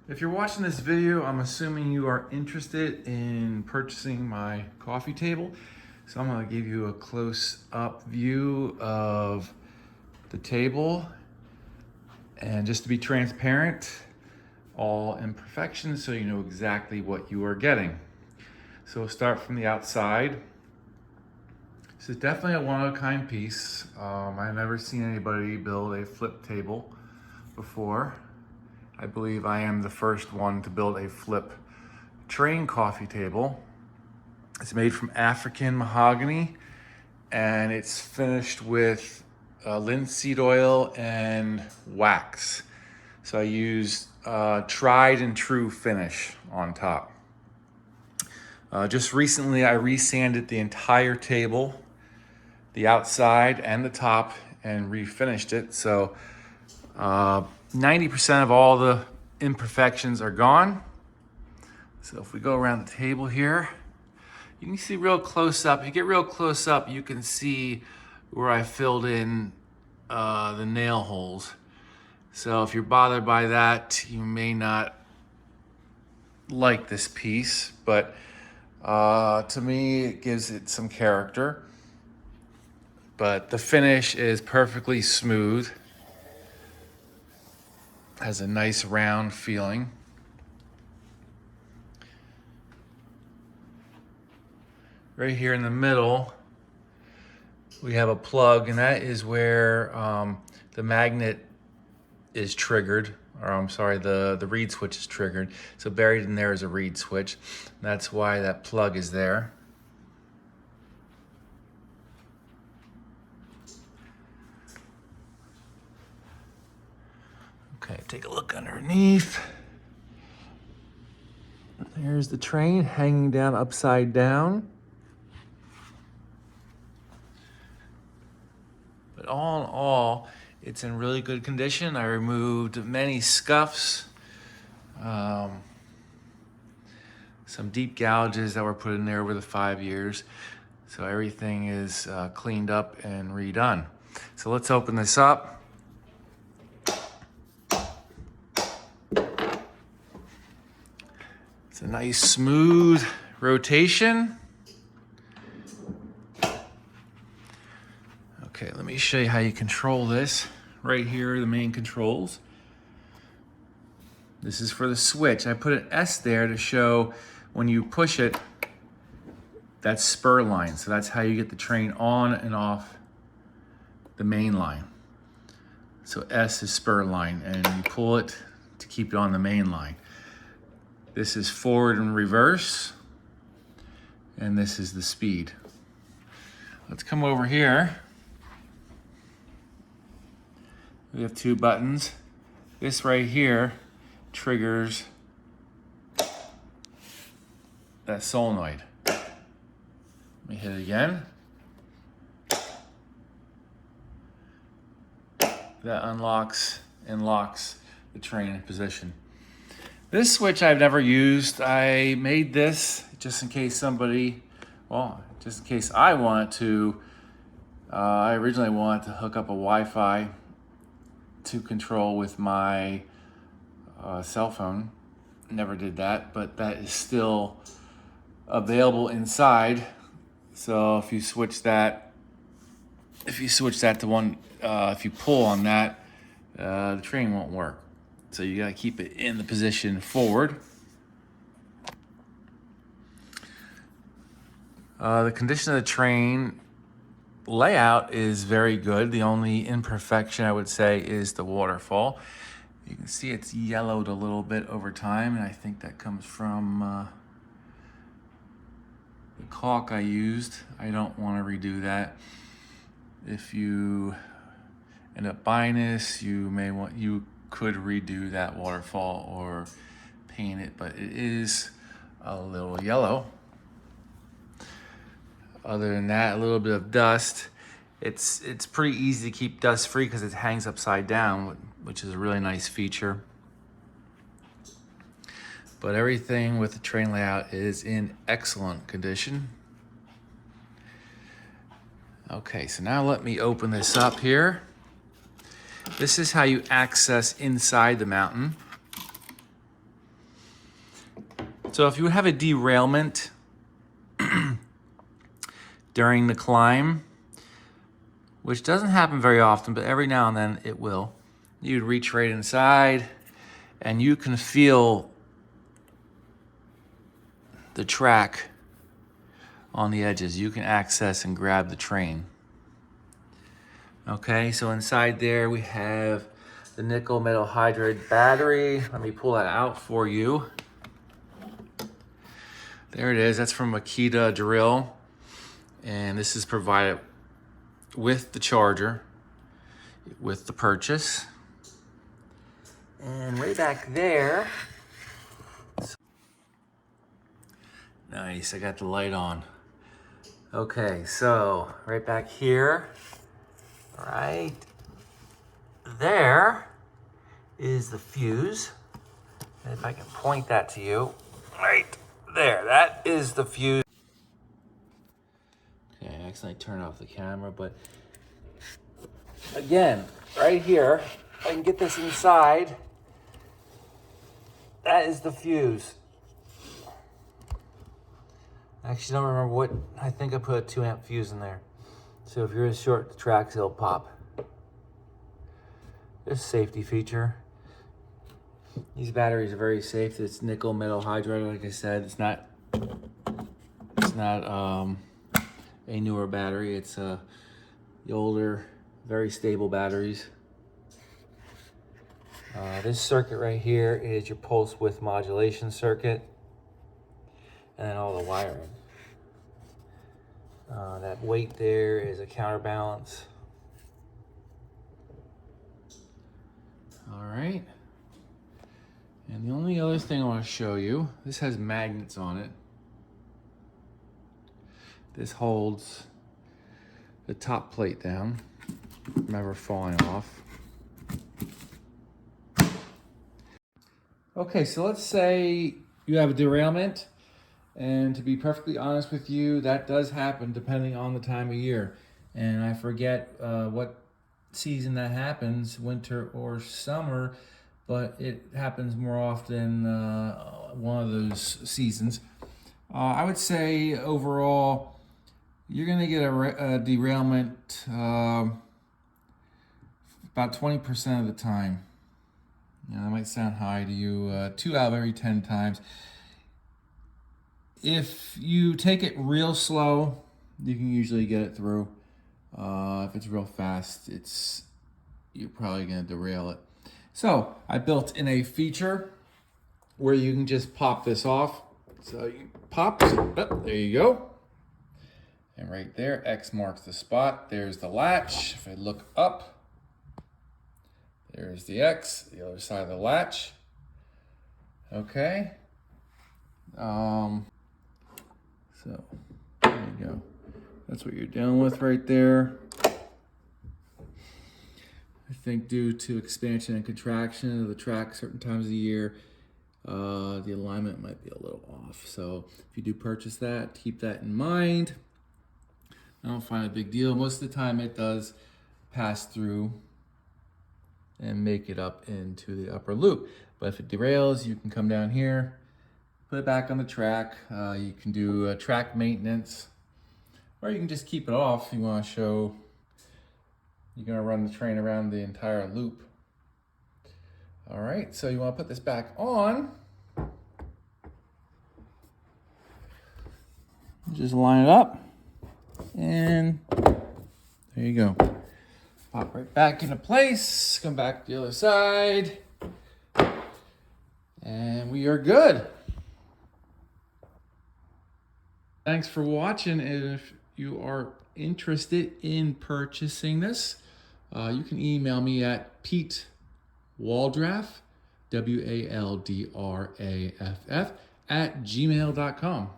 If you're watching this video, I'm assuming you are interested in purchasing my coffee table. So I'm gonna give you a close-up view of the table. And just to be transparent, all imperfections so you know exactly what you are getting. So we'll start from the outside. This is definitely a one-of-a-kind piece. I've never seen anybody build a flip table before. I believe I am the first one to build a flip train coffee table. It's made from African mahogany and it's finished with linseed oil and wax. So I used tried and true finish on top. Just recently I resanded the entire table, the outside and the top, and refinished it. So 90% of all the imperfections are gone. So if we go around the table here, you can see real close up. If you get real close up, you can see where I filled in the nail holes. So if you're bothered by that, you may not like this piece, but to me, it gives it some character. But the finish is perfectly smooth. Has a nice round feeling. Right here in the middle, we have a plug, and that is where the magnet is triggered, or I'm sorry, the reed switch is triggered. So buried in there is a reed switch. That's why that plug is there. Okay, take a look underneath. There's the train hanging down upside down. But all in all, it's in really good condition. I removed many scuffs, some deep gouges that were put in there over the 5 years. So everything is cleaned up and redone. So let's open this up. It's a nice smooth rotation. Okay, let me show you how you control this. Right here are the main controls. This is for the switch. I put an S there to show when you push it, that's spur line. So that's how you get the train on and off the main line. So S is spur line, and you pull it to keep it on the main line. This is forward and reverse, and this is the speed. Let's come over here. We have two buttons. This right here triggers that solenoid. Let me hit it again. That unlocks and locks the train in position. This switch I've never used. I made this just in case somebody, just in case I wanted to. I originally wanted to hook up a Wi-Fi to control with my cell phone. Never did that, but that is still available inside. So if you switch that to one, if you pull on that, the train won't work. So you gotta keep it in the position forward. The condition of the train layout is very good. The only imperfection I would say is the waterfall. You can see it's yellowed a little bit over time, and I think that comes from the caulk I used. I don't want to redo that. If you end up buying this, you could redo that waterfall or paint it, but it is a little yellow. Other than that, a little bit of dust. It's pretty easy to keep dust free because it hangs upside down, which is a really nice feature. But everything with the train layout is in excellent condition. Okay, so now let me open this up here. This is how you access inside the mountain. So if you have a derailment during the climb, which doesn't happen very often, but every now and then it will, you'd reach right inside and you can feel the track on the edges. You can access and grab the train. Okay, so inside there we have the nickel metal hydride battery. Let me pull that out for you. There it is. That's from Makita Drill. And this is provided with the charger, with the purchase. And way back there, nice, I got the light on. Okay, so right back here, right there is the fuse. And if I can point that to you, right there, that is the fuse. Okay, I accidentally turned off the camera, but again, right here, I can get this inside. That is the fuse. I actually don't remember what, I think I put a 2 amp fuse in there. So if you're in short tracks, it'll pop. There's a safety feature. These batteries are very safe. It's nickel metal hydride, like I said. It's not a newer battery. It's the older, very stable batteries. This circuit right here is your pulse width modulation circuit, and then all the wiring. That weight there is a counterbalance. All right. And the only other thing I want to show you, this has magnets on it. This holds the top plate down from ever falling off. Okay, so let's say you have a derailment, and to be perfectly honest with you, that does happen depending on the time of year. And I forget what season that happens, winter or summer, but it happens more often one of those seasons. I would say overall, you're gonna get a derailment about 20% of the time. Now, that might sound high to you, 2 out of every 10 times. If you take it real slow, you can usually get it through. If it's real fast, you're probably gonna derail it. So I built in a feature where you can just pop this off. So you pop, oh, there you go. And right there, X marks the spot. There's the latch. If I look up, there's the X, the other side of the latch. Okay. So there you go. That's what you're dealing with right there. I think due to expansion and contraction of the track certain times of the year, the alignment might be a little off. So if you do purchase that, keep that in mind. I don't find it a big deal. Most of the time it does pass through and make it up into the upper loop. But if it derails, you can come down here, put it back on the track. You can do track maintenance, or you can just keep it off if you want to show you're going to run the train around the entire loop. All right, so you want to put this back on. Just line it up, and there you go. Pop right back into place, come back to the other side, and we are good. Thanks for watching. And if you are interested in purchasing this, you can email me at Pete Waldraff, WALDRAFF, @gmail.com.